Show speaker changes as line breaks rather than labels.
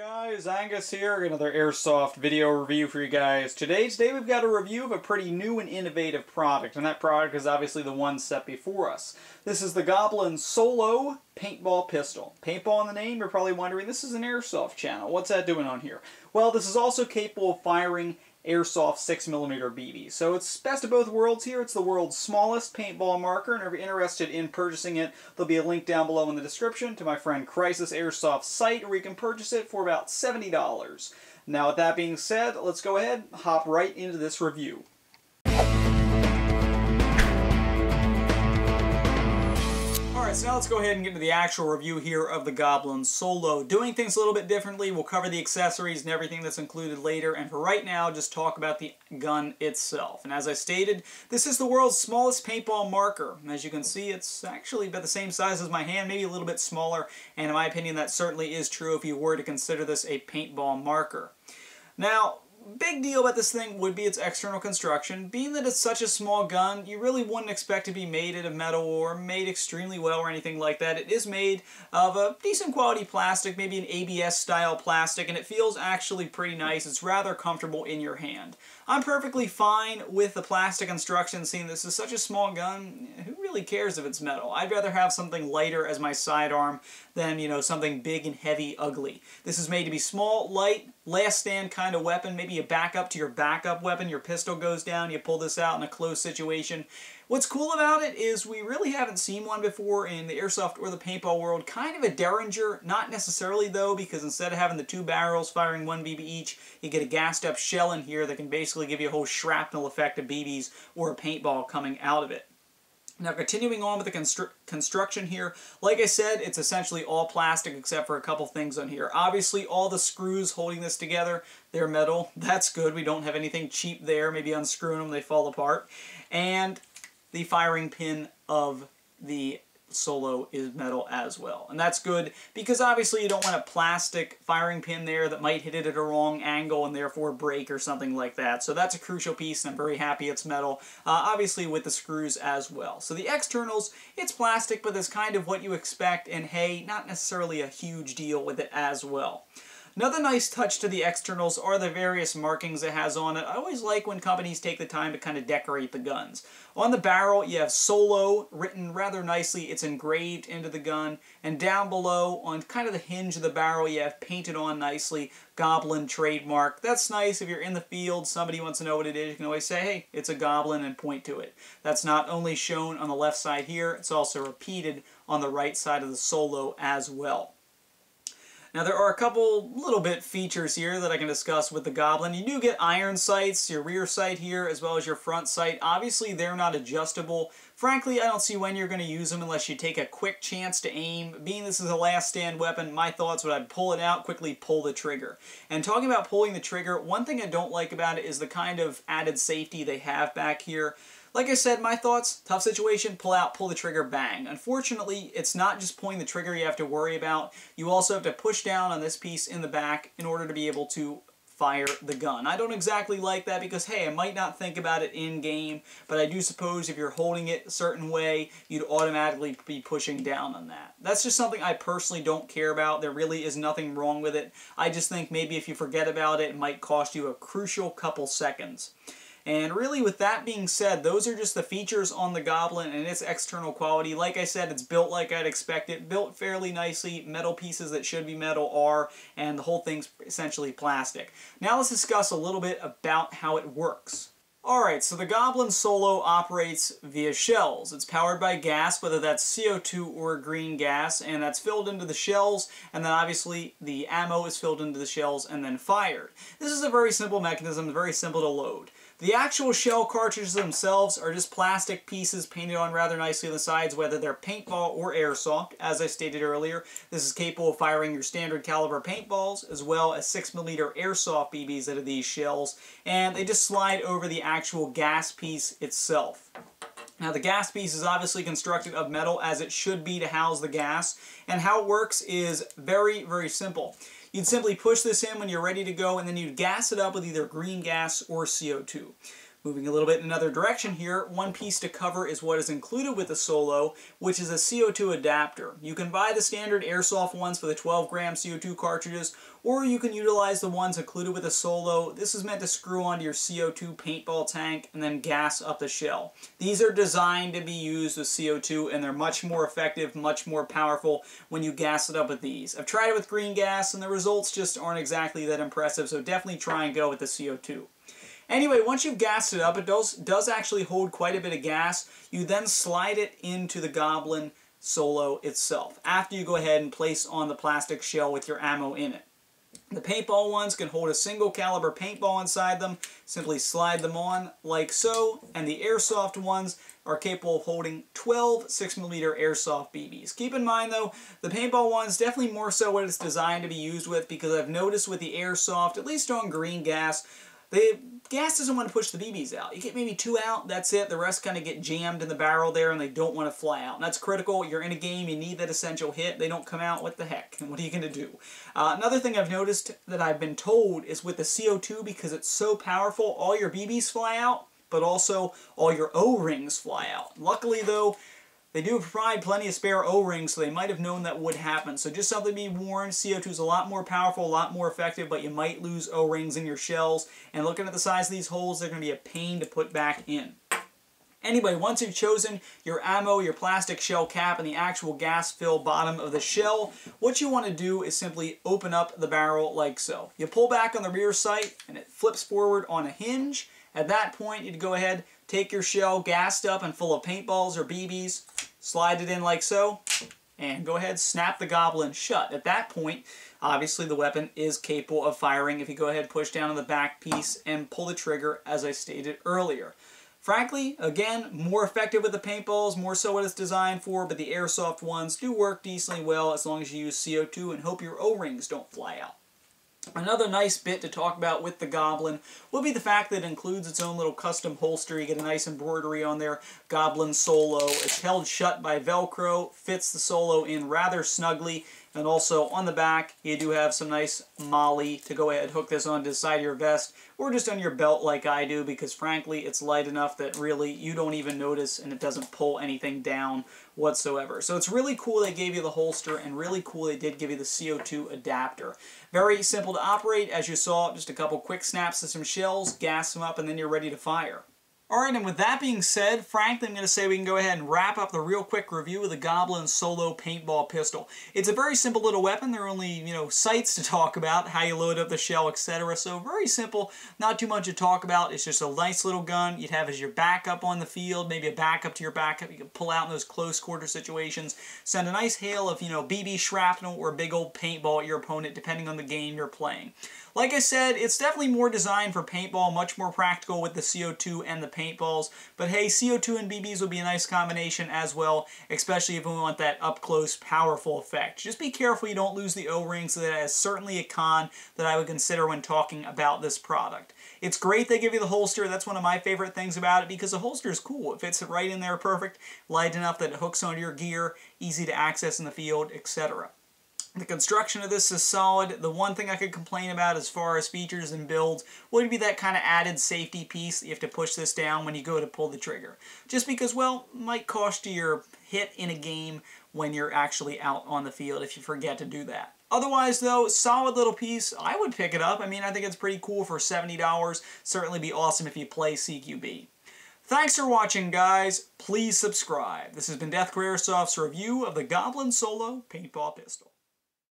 Guys, Angus here, another Airsoft video review for you guys. Today we've got a review of a pretty new and innovative product, and that product is obviously the one set before us. This is the Goblin SOLO Paintball Pistol. Paintball in the name, you're probably wondering, this is an Airsoft channel. What's that doing on here? Well, this is also capable of firing Airsoft 6mm BBs. So it's best of both worlds here. It's the world's smallest paintball marker, and if you're interested in purchasing it, there'll be a link down below in the description to my friend Crisis Airsoft's site where you can purchase it for about $70. Now with that being said, let's go ahead and hop right into this review. Alright, so now let's go ahead and get into the actual review here of the Goblin SOLO. Doing things a little bit differently, we'll cover the accessories and everything that's included later, and for right now, just talk about the gun itself. And as I stated, this is the world's smallest paintball marker. As you can see, it's actually about the same size as my hand, maybe a little bit smaller, and in my opinion, that certainly is true if you were to consider this a paintball marker. Now, big deal about this thing would be its external construction. Being that it's such a small gun, you really wouldn't expect to be made out of metal or made extremely well or anything like that. It is made of a decent quality plastic, maybe an ABS style plastic, and it feels actually pretty nice. It's rather comfortable in your hand. I'm perfectly fine with the plastic construction, seeing this is such a small gun. Who really cares if it's metal? I'd rather have something lighter as my sidearm than, you know, something big and heavy, ugly. This is made to be small, light, last stand kind of weapon, maybe a backup to your backup weapon. Your pistol goes down, you pull this out in a close situation. What's cool about it is we really haven't seen one before in the Airsoft or the paintball world. Kind of a derringer, not necessarily though, because instead of having the two barrels firing 1 BB each, you get a gassed up shell in here that can basically give you a whole shrapnel effect of BBs or a paintball coming out of it. Now, continuing on with the construction here, like I said, it's essentially all plastic except for a couple things on here. Obviously, all the screws holding this together, they're metal. That's good. We don't have anything cheap there. Maybe unscrewing them, they fall apart. And the firing pin of the Solo is metal as well. And that's good because obviously you don't want a plastic firing pin there that might hit it at a wrong angle and therefore break or something like that. So that's a crucial piece, and I'm very happy it's metal, obviously with the screws as well. So the externals, it's plastic, but that's kind of what you expect, and hey, not necessarily a huge deal with it as well. Another nice touch to the externals are the various markings it has on it. I always like when companies take the time to kind of decorate the guns. On the barrel, you have SOLO written rather nicely. It's engraved into the gun. And down below, on kind of the hinge of the barrel, you have painted on nicely Goblin trademark. That's nice if you're in the field, somebody wants to know what it is, you can always say, hey, it's a Goblin, and point to it. That's not only shown on the left side here, it's also repeated on the right side of the SOLO as well. Now there are a couple little bit features here that I can discuss with the Goblin. You do get iron sights, your rear sight here, as well as your front sight. Obviously they're not adjustable. Frankly, I don't see when you're going to use them unless you take a quick chance to aim. Being this is a last stand weapon, my thoughts would I'd pull it out, quickly pull the trigger. And talking about pulling the trigger, one thing I don't like about it is the kind of added safety they have back here. Like I said, my thoughts, tough situation, pull out, pull the trigger, bang. Unfortunately, it's not just pulling the trigger you have to worry about. You also have to push down on this piece in the back in order to be able to fire the gun. I don't exactly like that because, hey, I might not think about it in-game, but I do suppose if you're holding it a certain way, you'd automatically be pushing down on that. That's just something I personally don't care about. There really is nothing wrong with it. I just think maybe if you forget about it, it might cost you a crucial couple seconds. And really, with that being said, those are just the features on the Goblin and its external quality. Like I said, it's built like I'd expect it, built fairly nicely, metal pieces that should be metal are, and the whole thing's essentially plastic. Now let's discuss a little bit about how it works. Alright, so the Goblin SOLO operates via shells. It's powered by gas, whether that's CO2 or green gas, and that's filled into the shells, and then obviously the ammo is filled into the shells and then fired. This is a very simple mechanism, very simple to load. The actual shell cartridges themselves are just plastic pieces painted on rather nicely on the sides, whether they're paintball or airsoft. As I stated earlier, this is capable of firing your standard caliber paintballs, as well as 6mm airsoft BBs out of these shells, and they just slide over the actual gas piece itself. Now the gas piece is obviously constructed of metal, as it should be to house the gas, and how it works is very, very simple. You'd simply push this in when you're ready to go, and then you'd gas it up with either green gas or CO2. Moving a little bit in another direction here, one piece to cover is what is included with the Solo, which is a CO2 adapter. You can buy the standard Airsoft ones for the 12-gram CO2 cartridges, or you can utilize the ones included with the Solo. This is meant to screw onto your CO2 paintball tank and then gas up the shell. These are designed to be used with CO2, and they're much more effective, much more powerful when you gas it up with these. I've tried it with green gas, and the results just aren't exactly that impressive, so definitely try and go with the CO2. Anyway, once you've gassed it up, it does actually hold quite a bit of gas. You then slide it into the Goblin Solo itself, after you go ahead and place on the plastic shell with your ammo in it. The paintball ones can hold a single caliber paintball inside them. Simply slide them on like so, and the Airsoft ones are capable of holding 12 6mm Airsoft BBs. Keep in mind though, the paintball ones definitely more so what it's designed to be used with, because I've noticed with the Airsoft, at least on green gas, the gas doesn't want to push the BBs out. You get maybe 2 out, that's it. The rest kind of get jammed in the barrel there and they don't want to fly out. And that's critical. You're in a game, you need that essential hit. They don't come out, what the heck? And what are you going to do? Another thing I've noticed that I've been told is with the CO2, because it's so powerful, all your BBs fly out, but also all your O-rings fly out. Luckily though, they do provide plenty of spare O-rings, so they might have known that would happen. So just something to be warned, CO2 is a lot more powerful, a lot more effective, but you might lose O-rings in your shells. And looking at the size of these holes, they're going to be a pain to put back in. Anyway, once you've chosen your ammo, your plastic shell cap, and the actual gas-filled bottom of the shell, what you want to do is simply open up the barrel like so. You pull back on the rear sight, and it flips forward on a hinge. At that point, you'd go ahead, take your shell gassed up and full of paintballs or BBs, slide it in like so, and go ahead, snap the Goblin shut. At that point, obviously the weapon is capable of firing if you go ahead, push down on the back piece, and pull the trigger as I stated earlier. Frankly, again, more effective with the paintballs, more so what it's designed for, but the Airsoft ones do work decently well as long as you use CO2 and hope your O-rings don't fly out. Another nice bit to talk about with the Goblin will be the fact that it includes its own little custom holster. You get a nice embroidery on there, Goblin Solo. It's held shut by Velcro, fits the Solo in rather snugly, and also on the back you do have some nice molly to go ahead, hook this onto the side of your vest, or just on your belt like I do, because frankly it's light enough that really you don't even notice and it doesn't pull anything down whatsoever. So it's really cool they gave you the holster, and really cool they did give you the CO2 adapter. Very simple to operate, as you saw, just a couple quick snaps to some shells, gas them up, and then you're ready to fire. Alright, and with that being said, frankly, I'm going to say we can go ahead and wrap up the real quick review of the Goblin Solo Paintball Pistol. It's a very simple little weapon. There are only, sights to talk about, how you load up the shell, etc. So very simple, not too much to talk about. It's just a nice little gun you'd have as your backup on the field, maybe a backup to your backup. You can pull out in those close quarter situations, send a nice hail of, BB shrapnel or a big old paintball at your opponent, depending on the game you're playing. Like I said, it's definitely more designed for paintball, much more practical with the CO2 and the paintballs. But hey, CO2 and BBs will be a nice combination as well, especially if we want that up-close, powerful effect. Just be careful you don't lose the O-rings. That is certainly a con that I would consider when talking about this product. It's great they give you the holster. That's one of my favorite things about it, because the holster is cool. It fits right in there perfect, light enough that it hooks onto your gear, easy to access in the field, etc. The construction of this is solid. The one thing I could complain about as far as features and builds would be that kind of added safety piece that you have to push this down when you go to pull the trigger. Just because, well, it might cost you your hit in a game when you're actually out on the field if you forget to do that. Otherwise, though, solid little piece. I would pick it up. I mean, I think it's pretty cool for $70. Certainly be awesome if you play CQB. Thanks for watching, guys. Please subscribe. This has been Death Airsoft's review of the Goblin Solo Paintball Pistol.